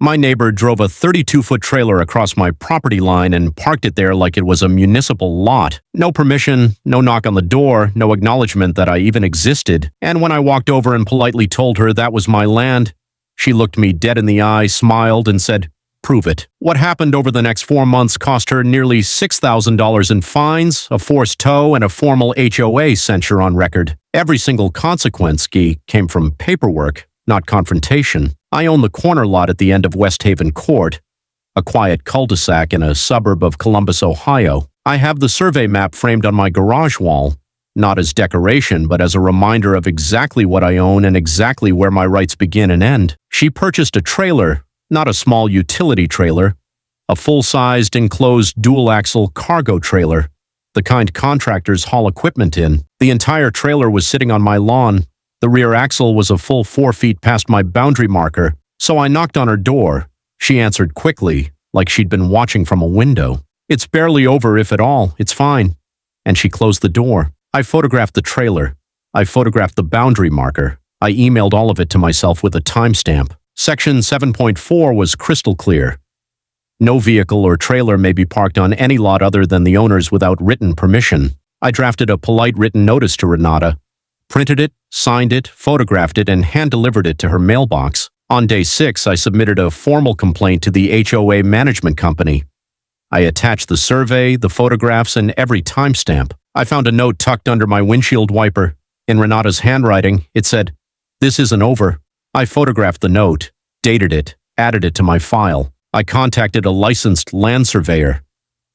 My neighbor drove a 32-foot trailer across my property line and parked it there like it was a municipal lot. No permission, no knock on the door, no acknowledgement that I even existed. And when I walked over and politely told her that was my land, she looked me dead in the eye, smiled, and said, "Prove it." What happened over the next 4 months cost her nearly $6,000 in fines, a forced tow, and a formal HOA censure on record. Every single consequence came from paperwork, not confrontation. I own the corner lot at the end of West Haven Court, a quiet cul-de-sac in a suburb of Columbus, Ohio. I have the survey map framed on my garage wall, not as decoration, but as a reminder of exactly what I own and exactly where my rights begin and end. She purchased a trailer, not a small utility trailer, a full-sized enclosed dual-axle cargo trailer, the kind contractors haul equipment in. The entire trailer was sitting on my lawn. The rear axle was a full 4 feet past my boundary marker, so I knocked on her door. She answered quickly, like she'd been watching from a window. "It's barely over, if at all. It's fine." And she closed the door. I photographed the trailer. I photographed the boundary marker. I emailed all of it to myself with a timestamp. Section 7.4 was crystal clear. No vehicle or trailer may be parked on any lot other than the owner's without written permission. I drafted a polite written notice to Renata, printed it, signed it, photographed it, and hand-delivered it to her mailbox. On day 6, I submitted a formal complaint to the HOA management company. I attached the survey, the photographs, and every timestamp. I found a note tucked under my windshield wiper. In Renata's handwriting, it said, "This isn't over." I photographed the note, dated it, added it to my file. I contacted a licensed land surveyor.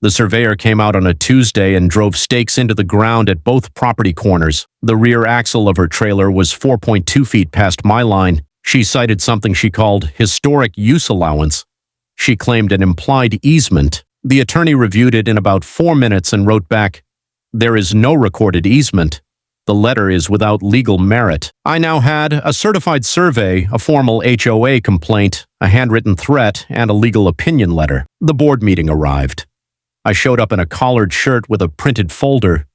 The surveyor came out on a Tuesday and drove stakes into the ground at both property corners. The rear axle of her trailer was 4.2 feet past my line. She cited something she called historic use allowance. She claimed an implied easement. The attorney reviewed it in about 4 minutes and wrote back, "There is no recorded easement. The letter is without legal merit." I now had a certified survey, a formal HOA complaint, a handwritten threat, and a legal opinion letter. The board meeting arrived. I showed up in a collared shirt with a printed folder.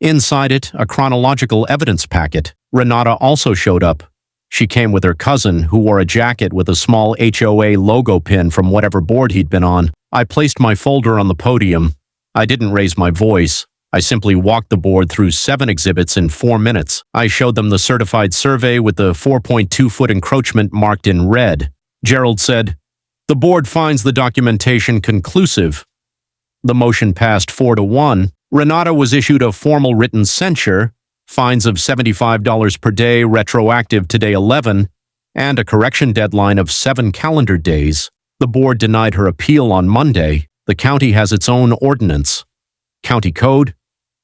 Inside it, a chronological evidence packet. Renata also showed up. She came with her cousin, who wore a jacket with a small HOA logo pin from whatever board he'd been on. I placed my folder on the podium. I didn't raise my voice. I simply walked the board through 7 exhibits in 4 minutes. I showed them the certified survey with the 4.2-foot encroachment marked in red. Gerald said, "The board finds the documentation conclusive." The motion passed 4-1. Renata was issued a formal written censure, fines of $75 per day retroactive to day 11, and a correction deadline of 7 calendar days. The board denied her appeal on Monday. The county has its own ordinance. County Code,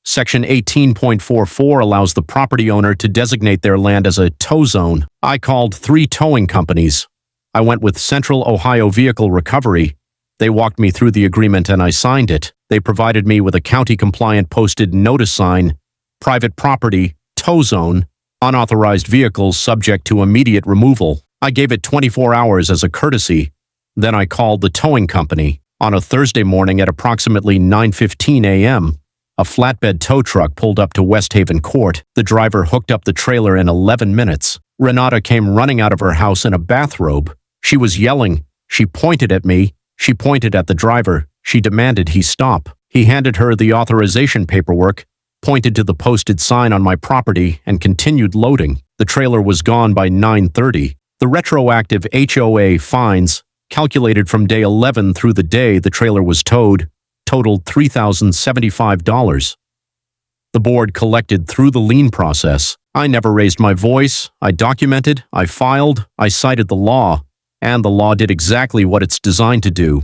Section 18.44 allows the property owner to designate their land as a tow zone. I called 3 towing companies. I went with Central Ohio Vehicle Recovery. They walked me through the agreement and I signed it. They provided me with a county-compliant posted notice sign, private property, tow zone, unauthorized vehicles subject to immediate removal. I gave it 24 hours as a courtesy. Then I called the towing company. On a Thursday morning at approximately 9:15 a.m., a flatbed tow truck pulled up to West Haven Court. The driver hooked up the trailer in 11 minutes. Renata came running out of her house in a bathrobe. She was yelling. She pointed at me. She pointed at the driver. She demanded he stop. He handed her the authorization paperwork, pointed to the posted sign on my property, and continued loading. The trailer was gone by 9:30. The retroactive HOA fines, calculated from day 11 through the day the trailer was towed, totaled $3,075. The board collected through the lien process. I never raised my voice. I documented, I filed, I cited the law, and the law did exactly what it's designed to do.